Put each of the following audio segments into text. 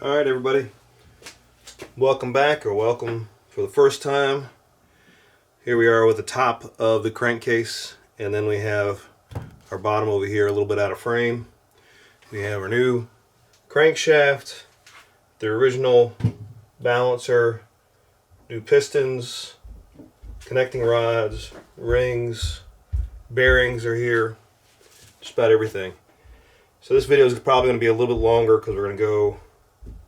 Alright everybody, welcome back, or welcome for the first time. Here we are with the top of the crankcase, and then we have our bottom over here a little bit out of frame. We have our new crankshaft, the original balancer, new pistons, connecting rods, rings, bearings are here, just about everything. So this video is probably going to be a little bit longer because we're going to go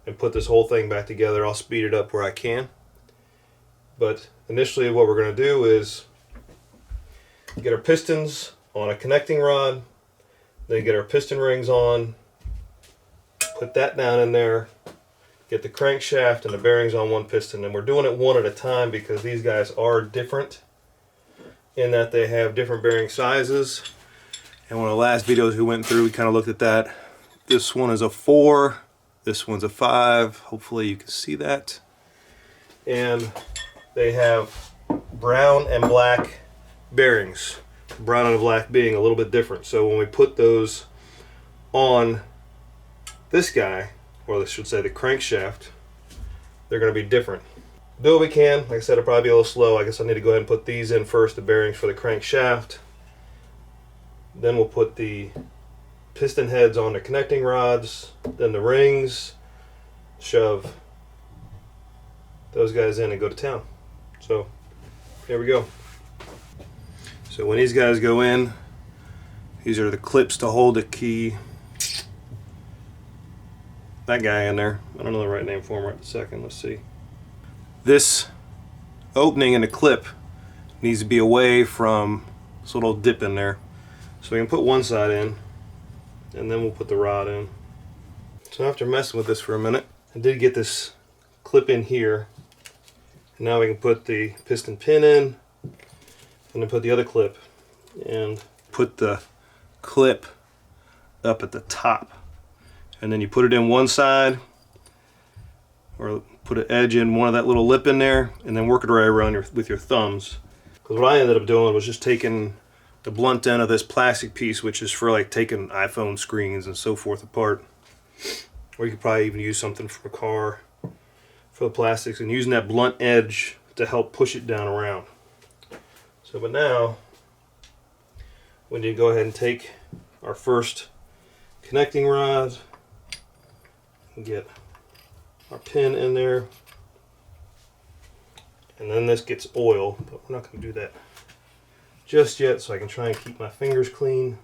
and put this whole thing back together. I'll speed it up where I can. But initially what we're going to do is get our pistons on a connecting rod, then get our piston rings on, put that down in there, get the crankshaft and the bearings on one piston. And we're doing it one at a time because these guys are different in that they have different bearing sizes. And one of the last videos we went through, we kind of looked at that. This one is a 4. This one's a 5. Hopefully you can see that. And they have brown and black bearings. Brown and black being a little bit different. So when we put those on this guy, or I should say the crankshaft, they're going to be different. Do what we can. Like I said, it'll probably be a little slow. I guess I need to go ahead and put these in first, the bearings for the crankshaft. Then we'll put the piston heads on the connecting rods, then the rings, shove those guys in and go to town. So here we go. So when these guys go in, these are the clips to hold the key. That guy in there, I don't know the right name for him right this second. Let's see. This opening in the clip needs to be away from this little dip in there. So we can put one side in, and then we'll put the rod in. So after messing with this for a minute, I did get this clip in here. And now we can put the piston pin in, and then put the other clip, and put the clip up at the top. And then you put it in one side, or put an edge in one of that little lip in there, and then work it right around with your thumbs. Because what I ended up doing was just taking the blunt end of this plastic piece, which is for like taking iPhone screens and so forth apart, or you could probably even use something from a car for the plastics, and using that blunt edge to help push it down around. So but now we need to go ahead and take our first connecting rod and get our pin in there, and then this gets oil, but we're not going to do that just yet, so I can try and keep my fingers clean.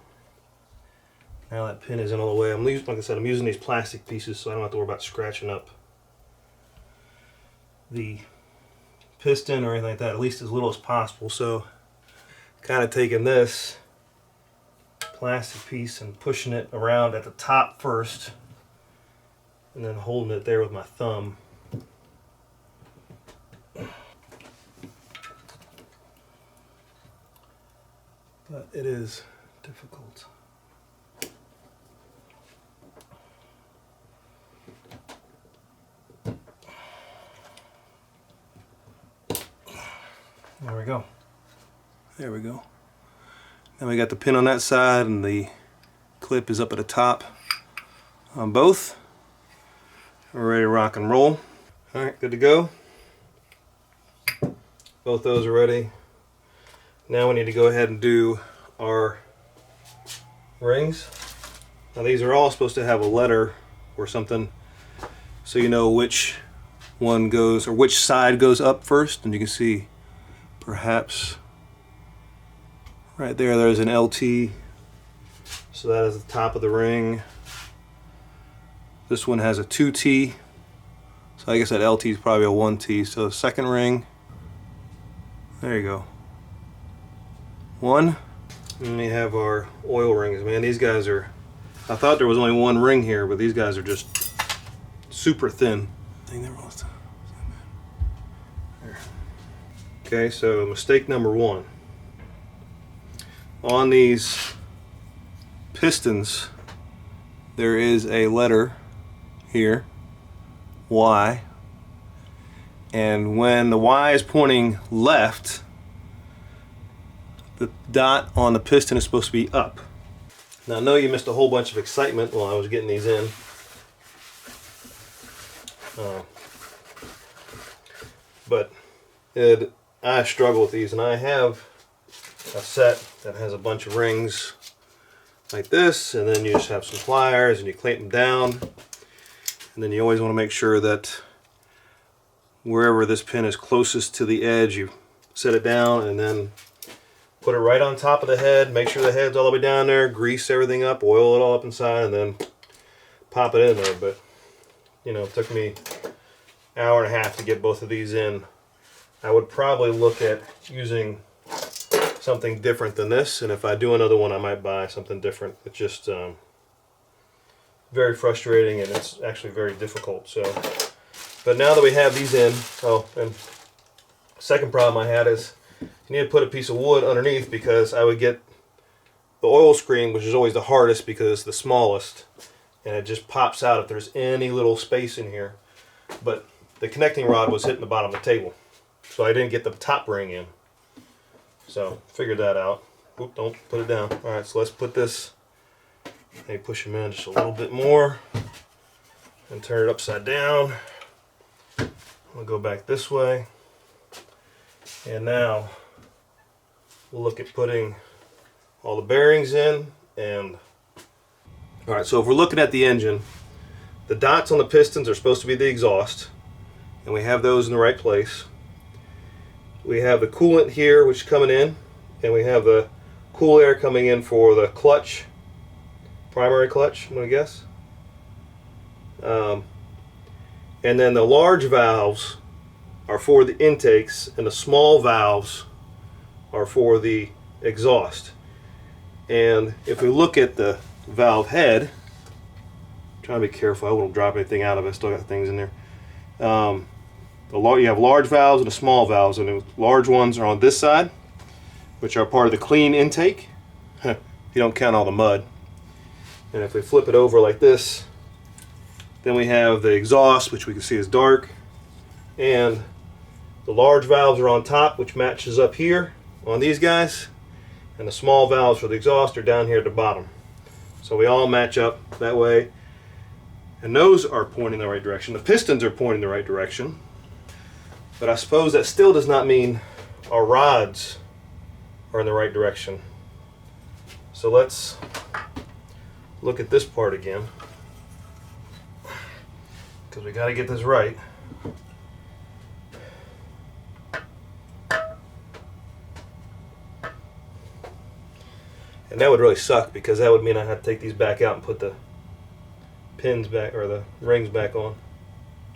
Now that pin is in all the way. Like I said, I'm using these plastic pieces so I don't have to worry about scratching up the piston or anything like that, at least as little as possible. So kind of taking this plastic piece and pushing it around at the top first, and then holding it there with my thumb. But it is difficult. There we go. There we go. Now we got the pin on that side, and the clip is up at the top on both. We're ready to rock and roll. Alright, good to go. Both those are ready. Now we need to go ahead and do our rings. Now these are all supposed to have a letter or something, so you know which one goes, or which side goes up first. And you can see perhaps right there, there's an LT, so that is the top of the ring. This one has a 2T, so I guess that LT is probably a 1T. So the second ring, there you go, 1. And we have our oil rings. Man, these guys are, I thought there was only one ring here, but these guys are just super thin. Okay, so mistake number 1. On these pistons, there is a letter here, Y, and when the Y is pointing left, the dot on the piston is supposed to be up. Now I know you missed a whole bunch of excitement while I was getting these in. But I struggle with these, and I have a set that has a bunch of rings like this, and then you just have some pliers and you clamp them down, and then you always want to make sure that wherever this pin is closest to the edge, you set it down and then put it right on top of the head. Make sure the head's all the way down there, grease everything up, oil it all up inside, and then pop it in there. But you know, it took me an hour and a half to get both of these in. I would probably look at using something different than this, and if I do another one I might buy something different. It's just very frustrating, and it's actually very difficult. So, but now that we have these in, oh, and second problem I had is you need to put a piece of wood underneath, because I would get the oil screen, which is always the hardest because it's the smallest, and it just pops out if there's any little space in here. But the connecting rod was hitting the bottom of the table, so I didn't get the top ring in. So figured that out. Oop, don't put it down. All right, so let's put this, maybe push them in just a little bit more and turn it upside down. We'll go back this way, and now we'll look at putting all the bearings in. And all right, so if we're looking at the engine, the dots on the pistons are supposed to be the exhaust, and we have those in the right place. We have the coolant here, which is coming in, and we have the cool air coming in for the clutch, primary clutch, I'm going to guess. And then the large valves are for the intakes, and the small valves are for the exhaust. And if we look at the valve head, I'm trying to be careful, I won't drop anything out of it, still got things in there. You have large valves and the small valves, and the large ones are on this side, which are part of the clean intake. You don't count all the mud. And if we flip it over like this, then we have the exhaust, which we can see is dark, and the large valves are on top, which matches up here on these guys, and the small valves for the exhaust are down here at the bottom. So we all match up that way, and those are pointing in the right direction. The pistons are pointing in the right direction. But I suppose that still does not mean our rods are in the right direction. So let's look at this part again, because we got to get this right. And that would really suck, because that would mean I had to take these back out and put the pins back, or the rings back on,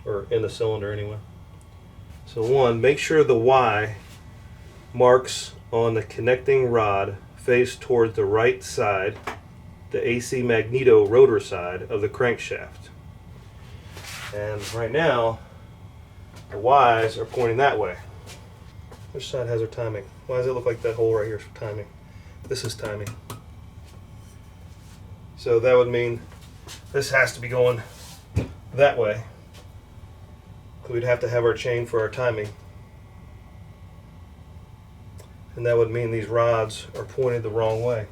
or in the cylinder anyway. So one, make sure the Y marks on the connecting rod face towards the right side, the AC Magneto rotor side of the crankshaft. And right now, the Y's are pointing that way. Which side has our timing? Why does it look like that hole right here is for timing? This is timing. So that would mean this has to be going that way. We'd have to have our chain for our timing. And that would mean these rods are pointed the wrong way.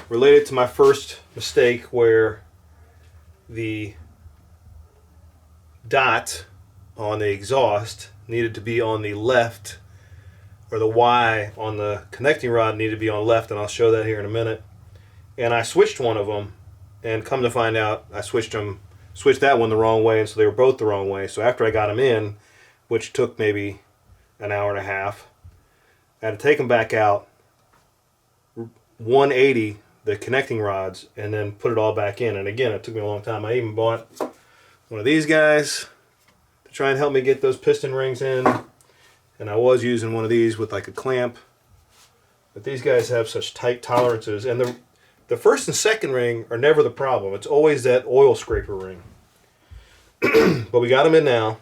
Related to my first mistake, where the dot on the exhaust needed to be on the left, or the Y on the connecting rod needed to be on left, and I'll show that here in a minute. And I switched one of them, and come to find out I switched that one the wrong way, and so they were both the wrong way. So after I got them in, which took maybe an hour and a half, I had to take them back out, 180 the connecting rods, and then put it all back in. And again, it took me a long time. I even bought one of these guys to try and help me get those piston rings in, and I was using one of these with like a clamp, but these guys have such tight tolerances, and the first and second ring are never the problem. It's always that oil scraper ring. But we got them in now.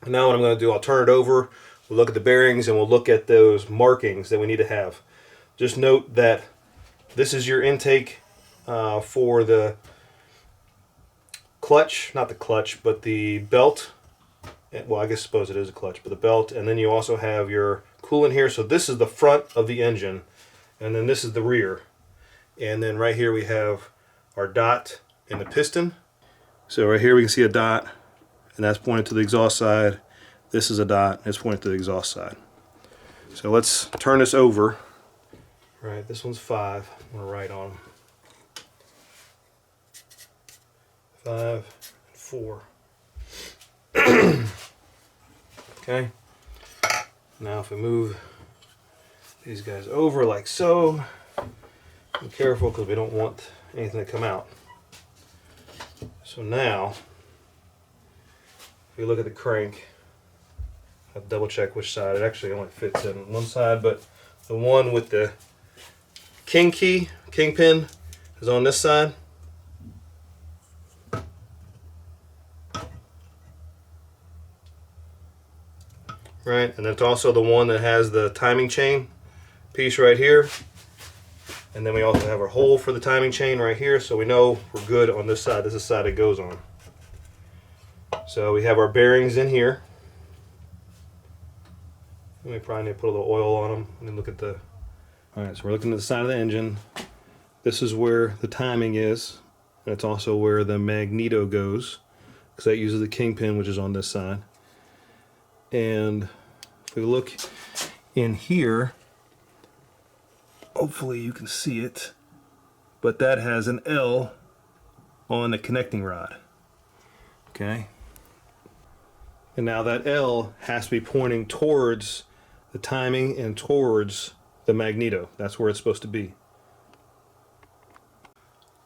And now what I'm going to do, I'll turn it over, we'll look at the bearings, and we'll look at those markings that we need to have. Just note that this is your intake for the clutch, not the clutch, but the belt. Well, I suppose it is a clutch, but the belt. And then you also have your coolant here. So this is the front of the engine, and then this is the rear. And then right here we have our dot in the piston. So right here we can see a dot and that's pointed to the exhaust side. This is a dot, it's pointed to the exhaust side. So let's turn this over. Right, this one's 5. I'm going to write on them. 5 and 4. Okay. Now if we move these guys over like so, be careful because we don't want anything to come out. So now, if we look at the crank, I'll double check which side. It actually only fits in one side, but the one with the kingpin is on this side. Right, and it's also the one that has the timing chain piece right here. And then we also have our hole for the timing chain right here, so we know we're good on this side. This is the side it goes on. So we have our bearings in here. We probably need to put a little oil on them and then look at the... Alright, so we're looking at the side of the engine. This is where the timing is, and it's also where the Magneto goes, because that uses the kingpin, which is on this side. And if we look in here, hopefully you can see it, but that has an L on the connecting rod. Okay? And now that L has to be pointing towards the timing and towards the Magneto. That's where it's supposed to be.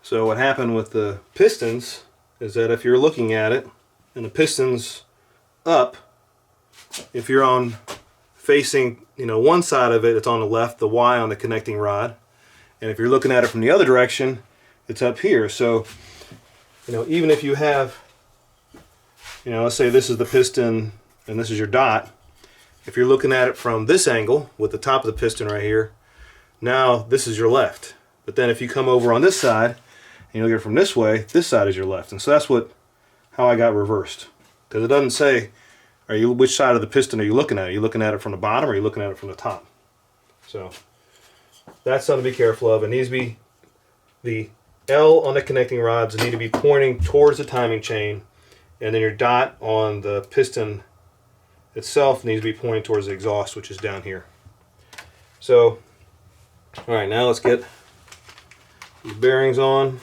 So what happened with the pistons is that if you're looking at it and the piston's up, if you're on facing, one side of it, it's on the left, the Y on the connecting rod. And if you're looking at it from the other direction, it's up here. So, even if you have, let's say this is the piston and this is your dot. If you're looking at it from this angle with the top of the piston right here, now this is your left. But then if you come over on this side and you look at it from this way, this side is your left. And so that's how I got reversed. Because it doesn't say, which side of the piston are you looking at? Are you looking at it from the bottom or are you looking at it from the top? So that's something to be careful of. It needs to be, the L on the connecting rods need to be pointing towards the timing chain, and then your dot on the piston itself needs to be pointing towards the exhaust, which is down here. So, alright, now let's get these bearings on.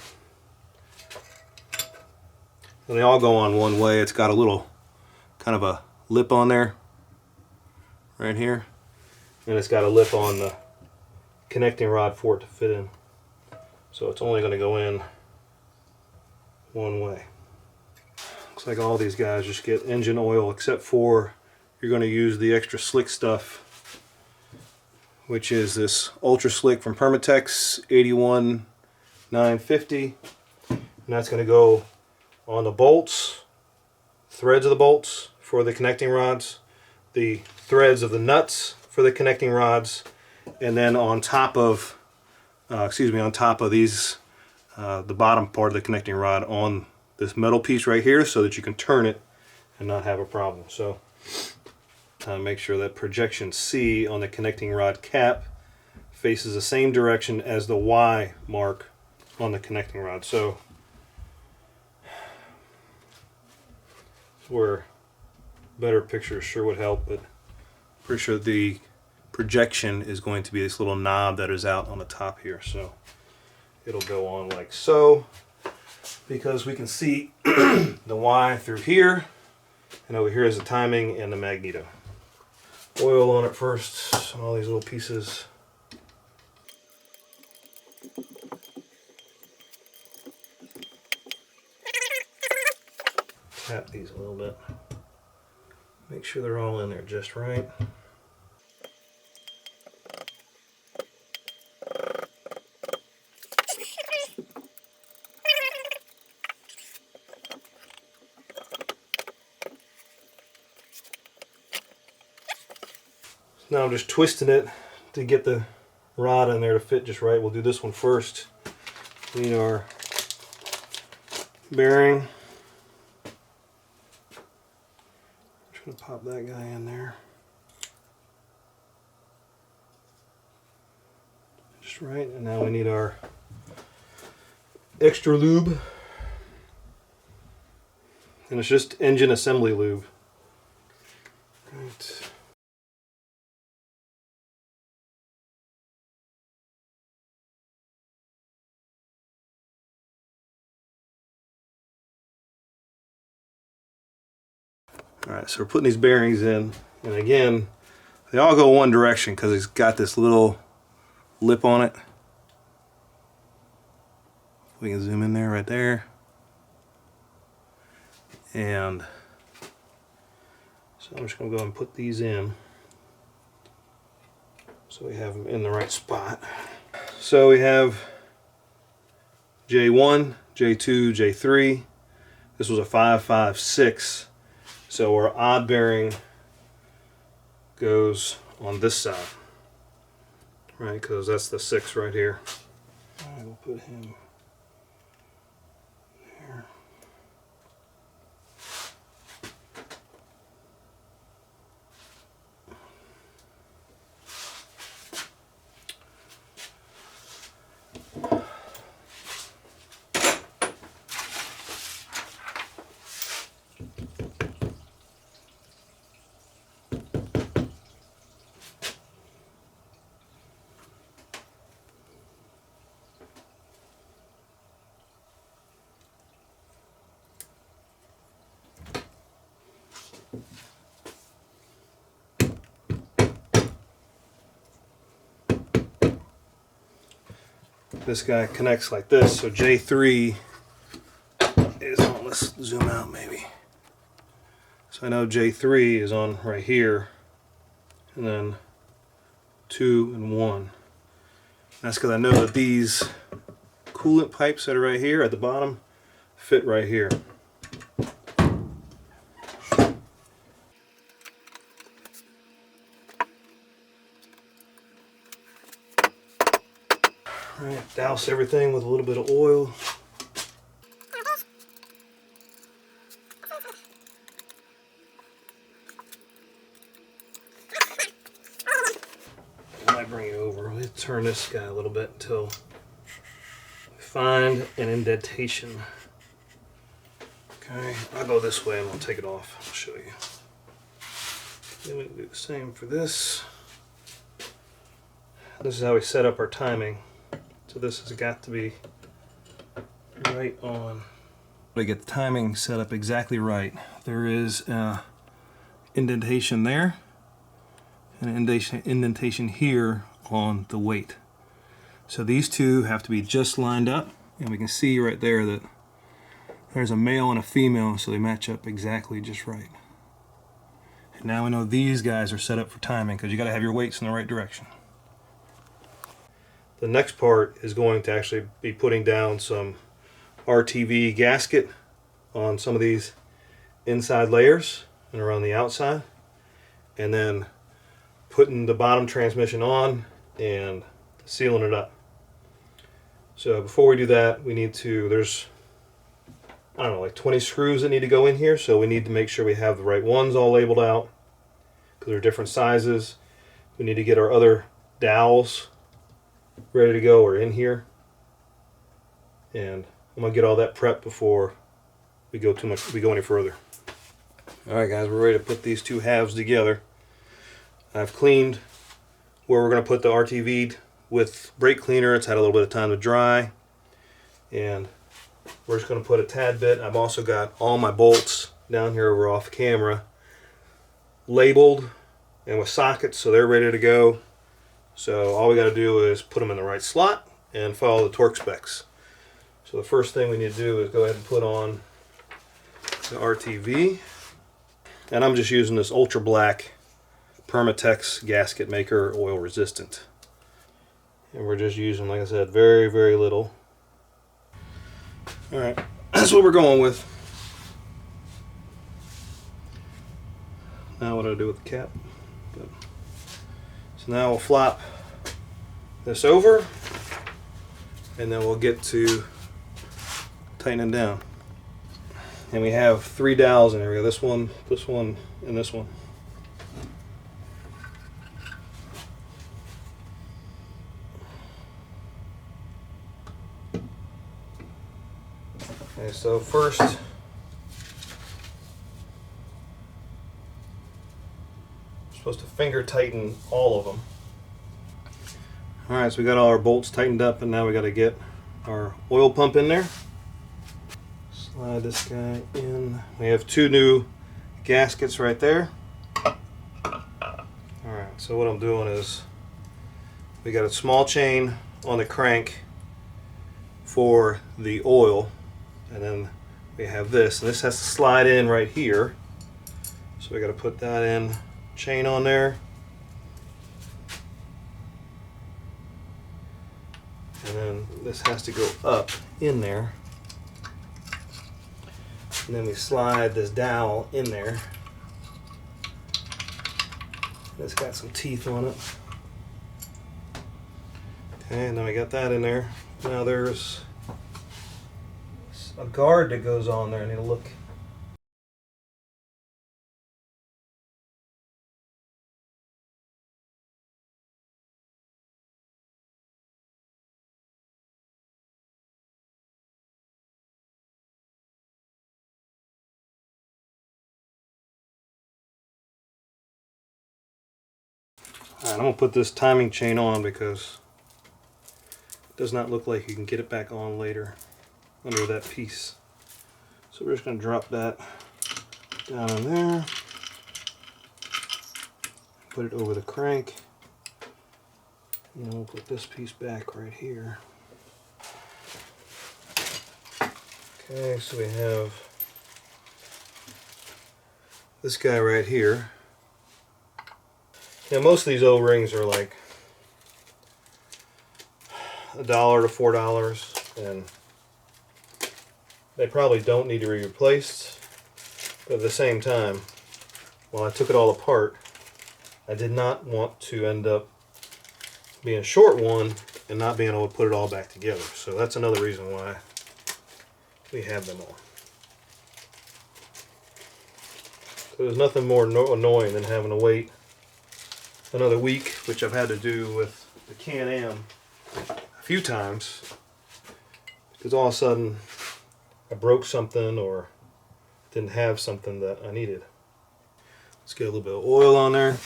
And they all go on one way. It's got a little kind of a lip on there right here, and it's got a lip on the connecting rod for it to fit in, so it's only going to go in one way. Looks like all these guys just get engine oil, except for you're going to use the extra slick stuff, which is this ultra slick from Permatex 81950, and that's going to go on the bolts, threads of the bolts for the connecting rods, the threads of the nuts for the connecting rods, and then on top of these, the bottom part of the connecting rod on this metal piece right here, so that you can turn it and not have a problem. So make sure that projection C on the connecting rod cap faces the same direction as the Y mark on the connecting rod. So where better picture sure would help, but pretty sure the projection is going to be this little knob that is out on the top here. So it'll go on like so, because we can see the Y through here, and over here is the timing and the Magneto. Oil on it first, on all these little pieces. Tap these a little bit. Make sure they're all in there just right. Now I'm just twisting it to get the rod in there to fit just right. We'll do this one first. We need our bearing. Just gonna pop that guy in there. Just right, and now we need our extra lube. and it's just engine assembly lube. Right. Alright, so we're putting these bearings in, and again, they all go one direction because it's got this little lip on it. We can zoom in there, right there. And so I'm just going to go and put these in so we have them in the right spot. So we have J1, J2, J3. This was a 556. So our odd bearing goes on this side, right? Because that's the 6 right here. All right, we'll put him there. This guy connects like this, so J3 is on, let's zoom out maybe. So I know J3 is on right here, and then 2 and 1. That's because I know that these coolant pipes that are right here at the bottom fit right here. Alright, douse everything with a little bit of oil. I might bring it over. Let's turn this guy a little bit until we find an indentation. Okay, I'll go this way and I'll take it off. I'll show you. Then we can do the same for this. This is how we set up our timing. So this has got to be right on. To get the timing set up exactly right, there is an indentation there and an indentation here on the weight. So these two have to be just lined up, and we can see right there that there's a male and a female, so they match up exactly just right. And now we know these guys are set up for timing because you got to have your weights in the right direction. The next part is going to actually be putting down some RTV gasket on some of these inside layers and around the outside, and then putting the bottom transmission on and sealing it up. So before we do that, we need to, there's, I don't know, like 20 screws that need to go in here, so we need to make sure we have the right ones all labeled out because they're different sizes. We need to get our other dowels ready to go or in here, and I'm gonna get all that prepped before we go any further. Alright guys, we're ready to put these two halves together. I've cleaned where we're going to put the RTV with brake cleaner. It's had a little bit of time to dry, and we're just going to put a tad bit. I've also got all my bolts down here over off camera labeled and with sockets, so they're ready to go. So all we got to do is put them in the right slot and follow the torque specs. So the first thing we need to do is go ahead and put on the RTV, and I'm just using this ultra black Permatex gasket maker, oil resistant, and we're just using, like I said, very, very little. Alright, that's what we're going with. Now what do I do with the cap? Good. So now we'll flop this over, and then we'll get to tightening down. And we have 3 dowels in there. This one, and this one. Okay, so first supposed to finger tighten all of them. Alright, so we got all our bolts tightened up, and now we got to get our oil pump in there. Slide this guy in. We have 2 new gaskets right there. Alright, so what I'm doing is we got a small chain on the crank for the oil, and then we have this, and this has to slide in right here. So we got to put that in, chain on there. And then this has to go up in there. And then we slide this dowel in there. It's got some teeth on it. Okay, and then we got that in there. Now there's a guard that goes on there. I need to look. Alright, I'm going to put this timing chain on because it does not look like you can get it back on later under that piece. So we're just going to drop that down in there, put it over the crank, and then we'll put this piece back right here. Okay, so we have this guy right here. Now most of these O-rings are like $1 to $4, and they probably don't need to be replaced. But at the same time, while I took it all apart, I did not want to end up being a short one and not being able to put it all back together. So that's another reason why we have them on. So there's nothing more annoying than having to wait another week, which I've had to do with the Can-Am a few times, because all of a sudden I broke something or didn't have something that I needed. Let's get a little bit of oil on there.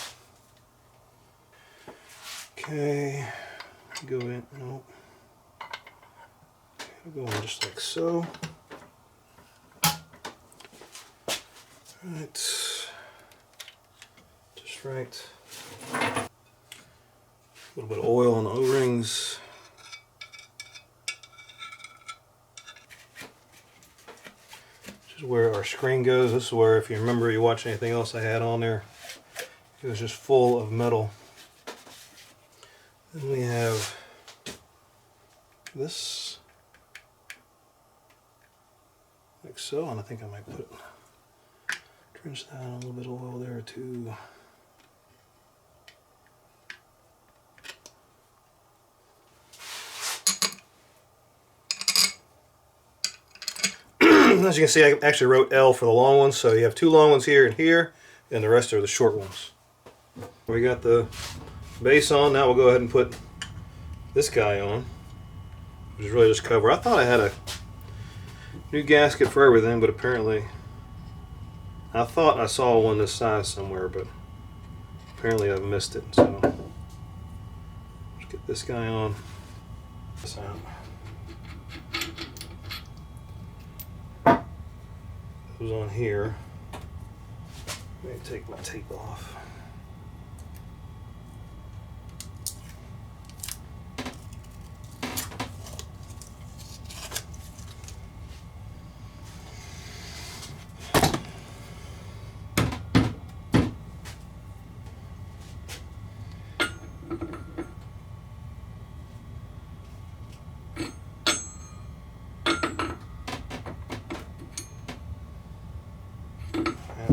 Okay, go in. No, go in just like so. Right, just right. A little bit of oil on the O-rings. This is where our screen goes. This is where, if you remember, you watch anything else I had on there, it was just full of metal. Then we have this, like so, and I think I might put drench that in a little bit of oil there too. As you can see, I actually wrote L for the long ones, so you have 2 long ones here and here, and the rest are the short ones. We got the base on. Now we'll go ahead and put this guy on, which is really just cover. I thought I had a new gasket for everything, but apparently I thought I saw one this size somewhere, but apparently I've missed it. So let's get this guy on. This out. Goes on here. Let me take my tape off.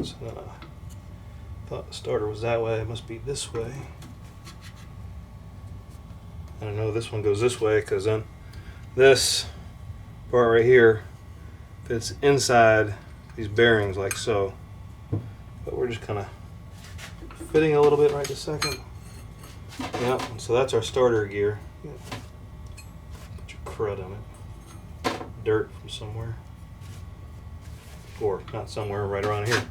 So then I thought the starter was that way. It must be this way. And I know this one goes this way because then this part right here fits inside these bearings like so. But we're just kind of fitting a little bit right this second. Yep, so that's our starter gear. Yep. Put your crud on it. Dirt from somewhere. Or not somewhere, right around here.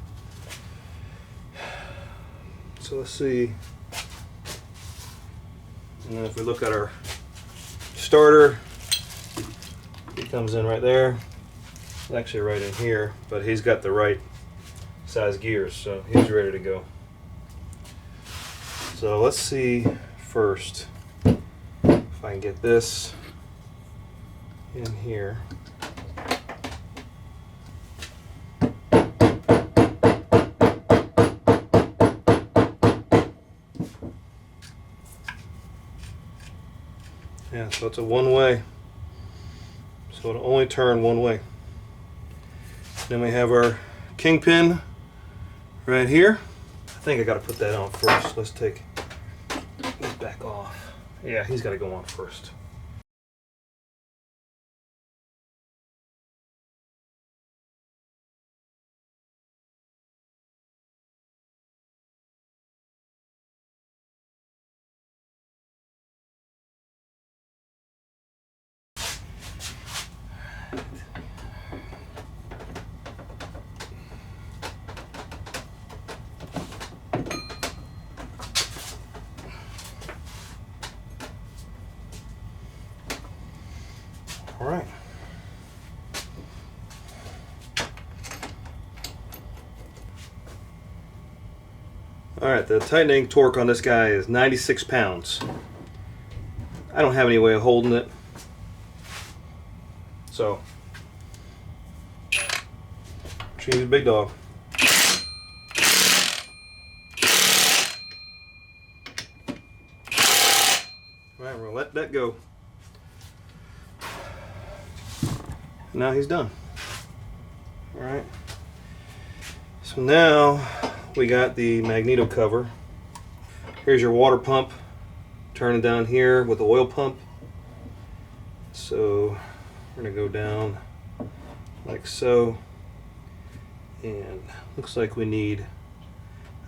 So so let's see. And then if we look at our starter, he comes in right there. Actually right in here, but he's got the right size gears, so he's ready to go. So let's see first if I can get this in here. Yeah, so it's a one-way, so it'll only turn one way. Then we have our kingpin right here. I think I got to put that on first. Let's take this back off. Yeah, he's got to go on first. All right. All right, the tightening torque on this guy is 96 pounds. I don't have any way of holding it, so choose a big dog. All right, we're gonna let that go. Now he's done. All right. So now we got the Magneto cover. Here's your water pump. Turn it down here with the oil pump. So we're gonna go down like so. And looks like we need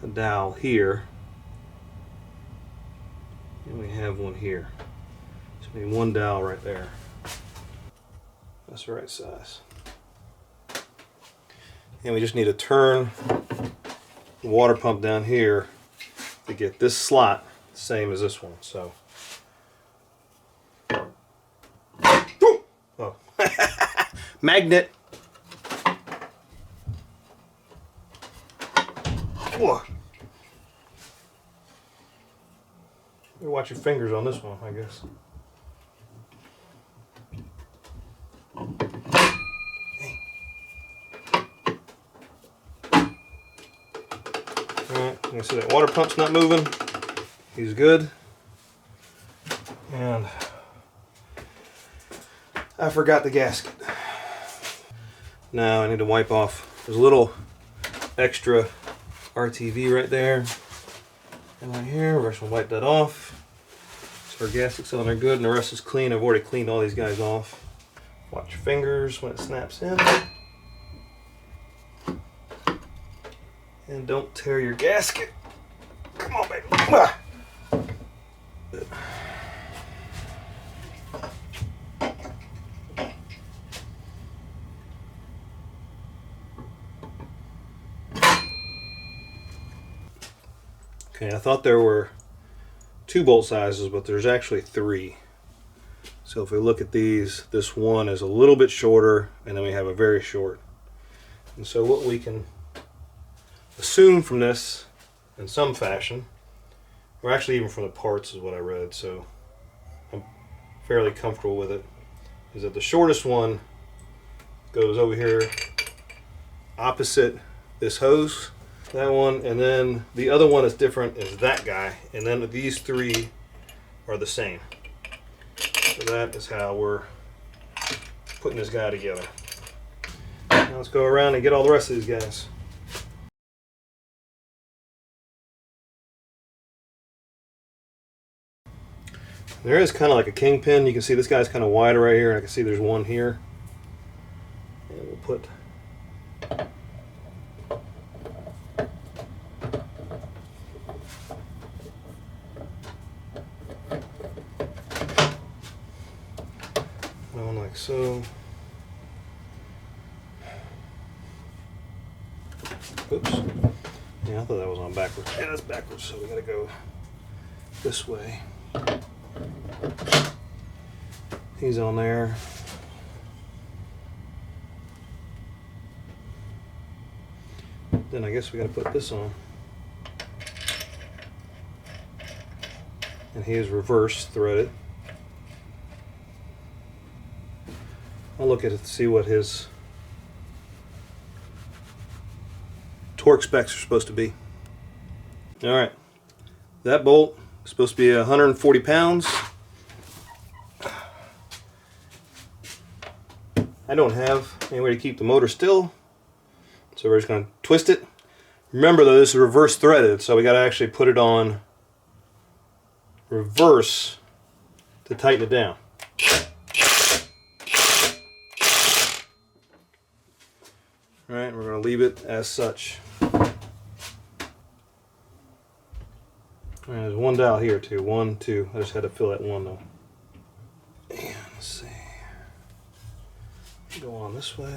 a dowel here. And we have one here. So we need one dowel right there. That's the right size. And we just need to turn the water pump down here to get this slot the same as this one. So, oh, magnet. Whoa. You watch your fingers on this one, I guess. Alright, you can see that water pump's not moving. He's good. And I forgot the gasket. Now I need to wipe off. There's a little extra RTV right there. And right here, we're just going to wipe that off. So our gasket's on there good and the rest is clean. I've already cleaned all these guys off. Watch your fingers when it snaps in. And don't tear your gasket. Come on, baby. Ah. Okay, I thought there were 2 bolt sizes, but there's actually 3. So if we look at these, this one is a little bit shorter, and then we have a very short. And so what we can assume from this, in some fashion, or actually even from the parts is what I read, so I'm fairly comfortable with it, is that the shortest one goes over here opposite this hose, that one, and then the other one is different is that guy, and then these 3 are the same. So that is how we're putting this guy together. Now let's go around and get all the rest of these guys. There is kind of like a kingpin. You can see this guy's kind of wider right here, and I can see there's one here. And we'll put one like so. Oops. Yeah, I thought that was on backwards. Yeah, that's backwards, so we gotta go this way. He's on there. Then I guess we gotta put this on. And he is reverse threaded. I'll look at it to see what his torque specs are supposed to be. Alright, that bolt is supposed to be 140 pounds. I don't have any way to keep the motor still, so we're just going to twist it. Remember though, this is reverse threaded, so we got to actually put it on reverse to tighten it down. Alright, we're going to leave it as such. There's one dial here too. 1, 2. I just had to fill that one though. And let's see. Go on this way.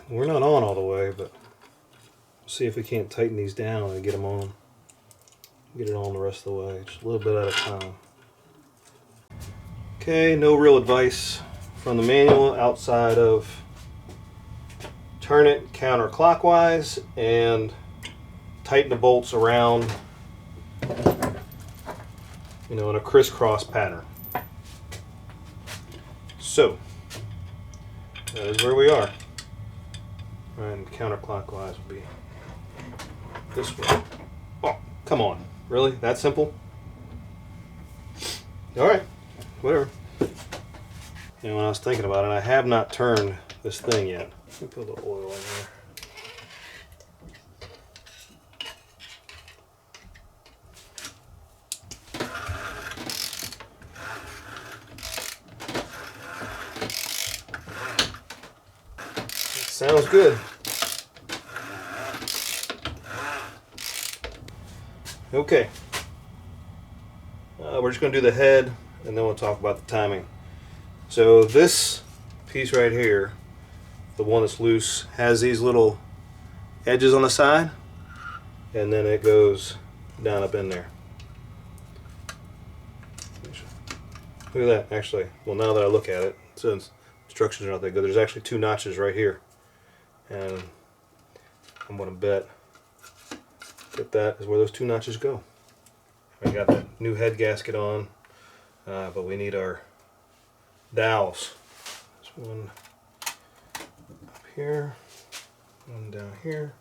We're not on all the way, but we'll see if we can't tighten these down and get them on. Get it on the rest of the way, just a little bit at a time. Okay, no real advice from the manual outside of turn it counterclockwise and tighten the bolts around, you know, in a crisscross pattern. So, that is where we are. And counterclockwise will be this way. Oh, come on. Really? That simple? Alright, whatever. And when I was thinking about it, I have not turned this thing yet. Let me put a little oil in there. Sounds good. Okay. We're just going to do the head and then we'll talk about the timing. So this piece right here, the one that's loose, has these little edges on the side and then it goes down up in there. Look at that, actually. Well, now that I look at it, since instructions are not that good, there's actually 2 notches right here. And I'm going to bet that is where those 2 notches go. I got that new head gasket on, but we need our dowels. There's one up here, one down here.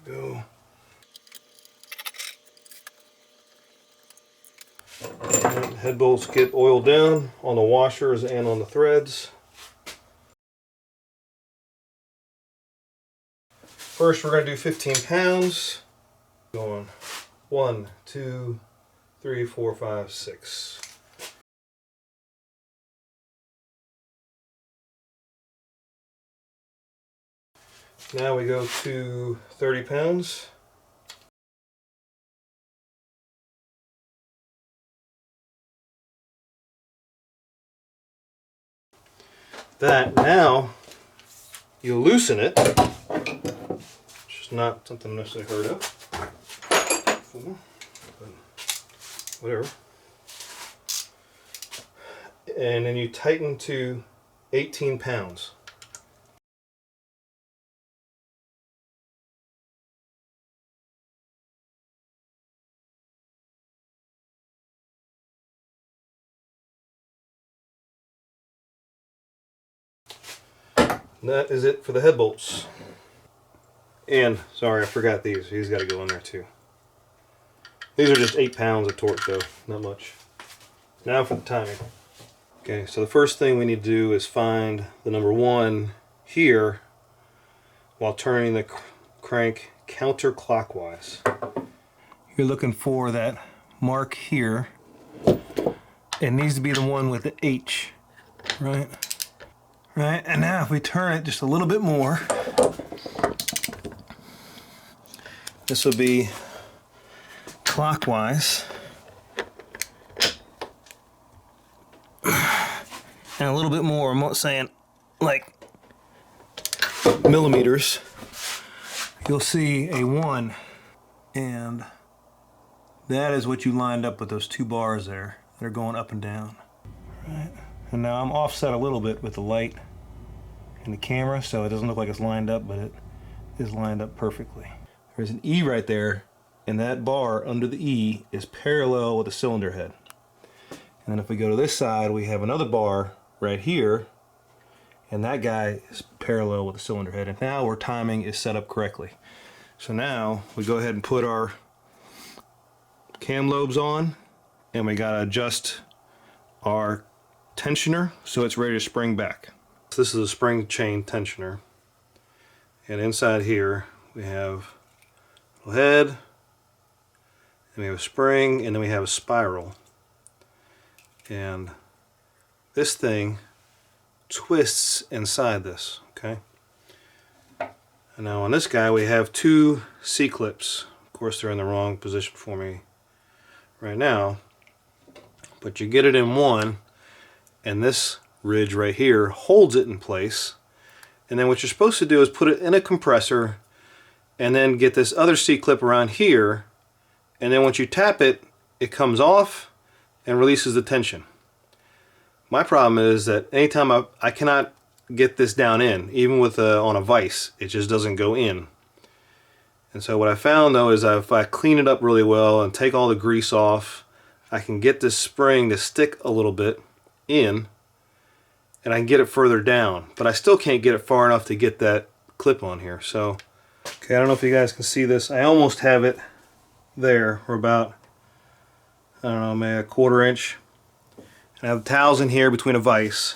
Go. Head bolts get oiled down on the washers and on the threads. First we're going to do 15 pounds. Going 1, 2, 3, 4, 5, 6. Now we go to 30 pounds. That now you loosen it, which is not something I necessarily heard of before, but whatever. And then you tighten to 18 pounds. And that is it for the head bolts. And sorry, I forgot these. These got to go in there too. These are just 8 pounds of torque though, not much. Now for the timing. Okay, so the first thing we need to do is find the number 1 here while turning the crank counterclockwise. You're looking for that mark here. It needs to be the one with the H, right? Right, and now if we turn it just a little bit more, this will be clockwise. And a little bit more, I'm not saying like millimeters. You'll see a 1, and that is what you lined up with those 2 bars there that are going up and down. Right. And now I'm offset a little bit with the light and the camera, so it doesn't look like it's lined up, but it is lined up perfectly. There's an E right there, and that bar under the E is parallel with the cylinder head. And then if we go to this side, we have another bar right here, and that guy is parallel with the cylinder head. And now our timing is set up correctly. So now we go ahead and put our cam lobes on, and we gotta adjust our tensioner so it's ready to spring back. So this is a spring chain tensioner, and inside here we have a head, and we have a spring, and then we have a spiral. And this thing twists inside this, okay? And now on this guy we have 2 C-clips. Of course they're in the wrong position for me right now, but you get it in one, and this ridge right here holds it in place. And then what you're supposed to do is put it in a compressor and then get this other C-clip around here, and then once you tap it, it comes off and releases the tension. My problem is that anytime I cannot get this down in, even with on a vise, it just doesn't go in. And so what I found though is if I clean it up really well and take all the grease off, I can get this spring to stick a little bit in, and I can get it further down, but I still can't get it far enough to get that clip on here. So, okay, I don't know if you guys can see this. I almost have it there. We're about, I don't know, maybe a 1/4 inch. And I have the towels in here between a vise,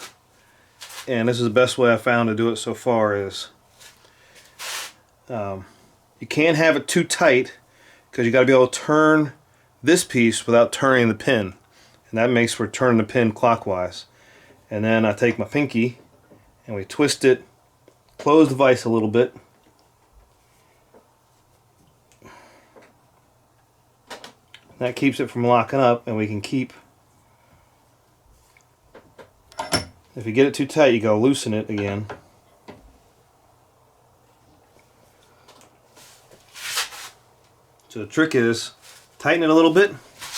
and this is the best way I found to do it so far. Is you can't have it too tight because you got to be able to turn this piece without turning the pin, and that makes for turning the pin clockwise. And then I take my pinky and we twist it, close the vise a little bit, that keeps it from locking up, and we can keep. If you get it too tight, you gotta loosen it again. So the trick is tighten it a little bit,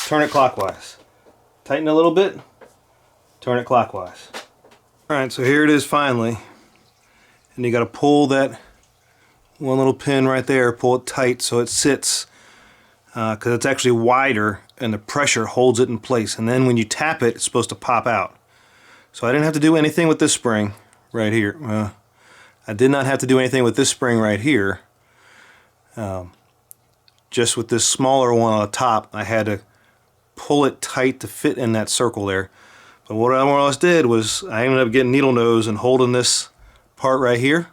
turn it clockwise. Tighten it a little bit, turn it clockwise. Alright, so here it is finally. And you gotta pull that one little pin right there, pull it tight so it sits, because it's actually wider and the pressure holds it in place. And then when you tap it, it's supposed to pop out. So I didn't have to do anything with this spring right here. I did not have to do anything with this spring right here. Just with this smaller one on the top, I had to pull it tight to fit in that circle there. But what I more or less did was I ended up getting needle nose and holding this part right here,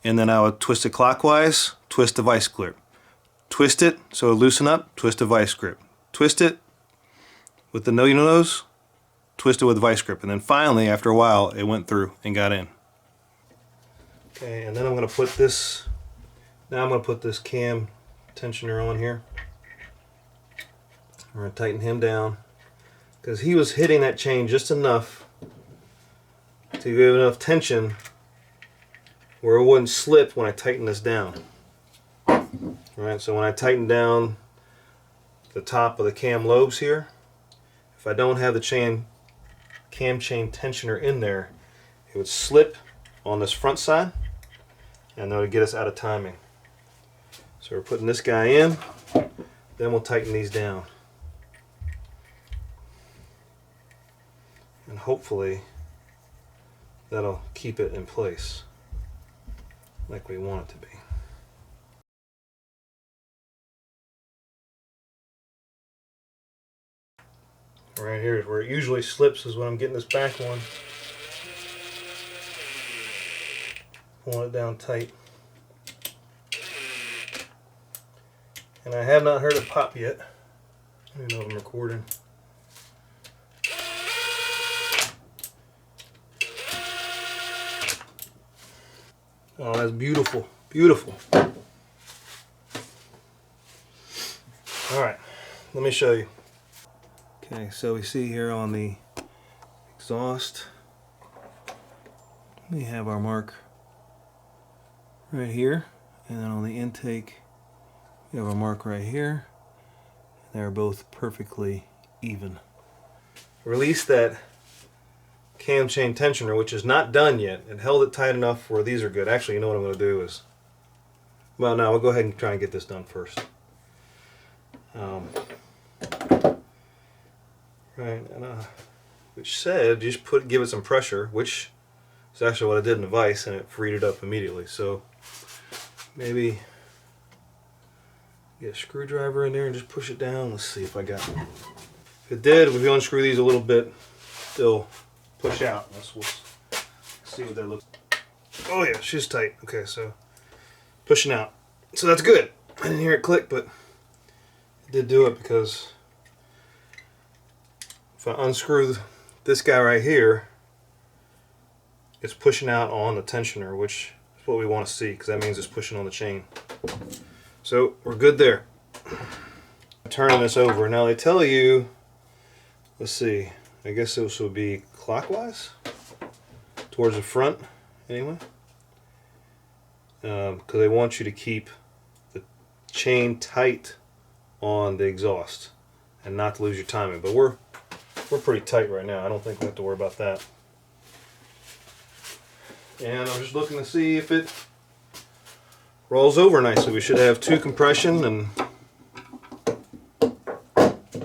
and then I would twist it clockwise, twist the vice grip. Twist it so it loosen up, twist the vice grip. Twist it with the needle nose, twist it with the vice grip, and then finally after a while it went through and got in. Okay, and then I'm going to put this, now I'm going to put this cam tensioner on here. I'm going to tighten him down because he was hitting that chain just enough to give enough tension where it wouldn't slip when I tighten this down. Alright, so when I tighten down the top of the cam lobes here, if I don't have the cam chain tensioner in there, it would slip on this front side and that would get us out of timing. So we're putting this guy in, then we'll tighten these down. And hopefully that'll keep it in place like we want it to be. Right here is where it usually slips, is when I'm getting this back one. Pulling it down tight. And I have not heard it pop yet. I don't know if I'm recording. Oh, that's beautiful. Beautiful. Alright, let me show you. Okay, so we see here on the exhaust, we have our mark right here, and then on the intake we have a mark right here. They're both perfectly even. Release that cam chain tensioner, which is not done yet. It held it tight enough where these are good. Actually, you know what I'm going to do is, well, no, we'll go ahead and try and get this done first. Right, and which said just give it some pressure, which is actually what I did in the vise, and it freed it up immediately. So maybe get a screwdriver in there and just push it down. Let's see if I got it. If it did, if we unscrew these a little bit, they'll push out. Let's see what that looks like. Oh yeah, she's tight. Okay, so pushing out. So that's good. I didn't hear it click, but it did do it, because if I unscrew this guy right here, it's pushing out on the tensioner, which is what we want to see, because that means it's pushing on the chain. So we're good there. Turning this over. Now they tell you, let's see, I guess this would be clockwise, towards the front anyway, because they want you to keep the chain tight on the exhaust and not to lose your timing. But we're pretty tight right now. I don't think we have to worry about that. And I'm just looking to see if it rolls over nicely. We should have 2 compression, and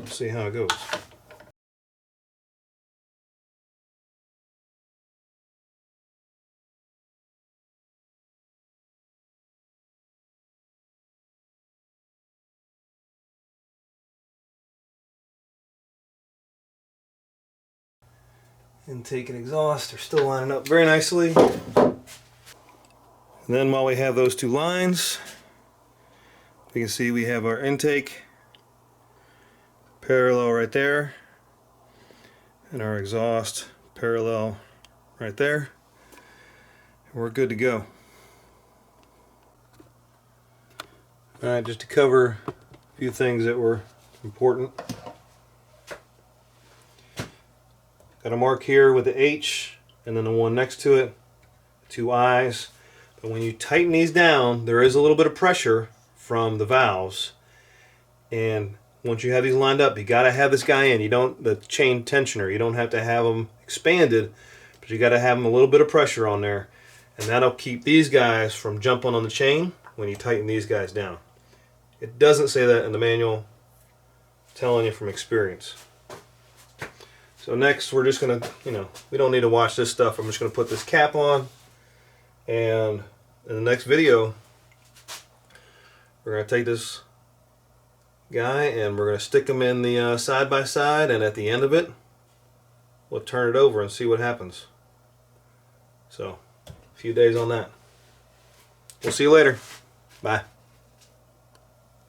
see how it goes. Intake and exhaust are still lining up very nicely. And then while we have those 2 lines, we can see we have our intake parallel right there, and our exhaust parallel right there. We're good to go. Alright, just to cover a few things that were important. Got a mark here with the H, and then the one next to it, 2 I's. But when you tighten these down, there is a little bit of pressure from the valves. And once you have these lined up, you got to have this guy in. You don't, the chain tensioner, you don't have to have them expanded, but you got to have them a little bit of pressure on there. And that'll keep these guys from jumping on the chain when you tighten these guys down. It doesn't say that in the manual. I'm telling you from experience. So next we're just going to, we don't need to watch this stuff. I'm just going to put this cap on, and in the next video we're going to take this guy and we're going to stick him in the side by side, and at the end of it we'll turn it over and see what happens. So a few days on that. We'll see you later. Bye.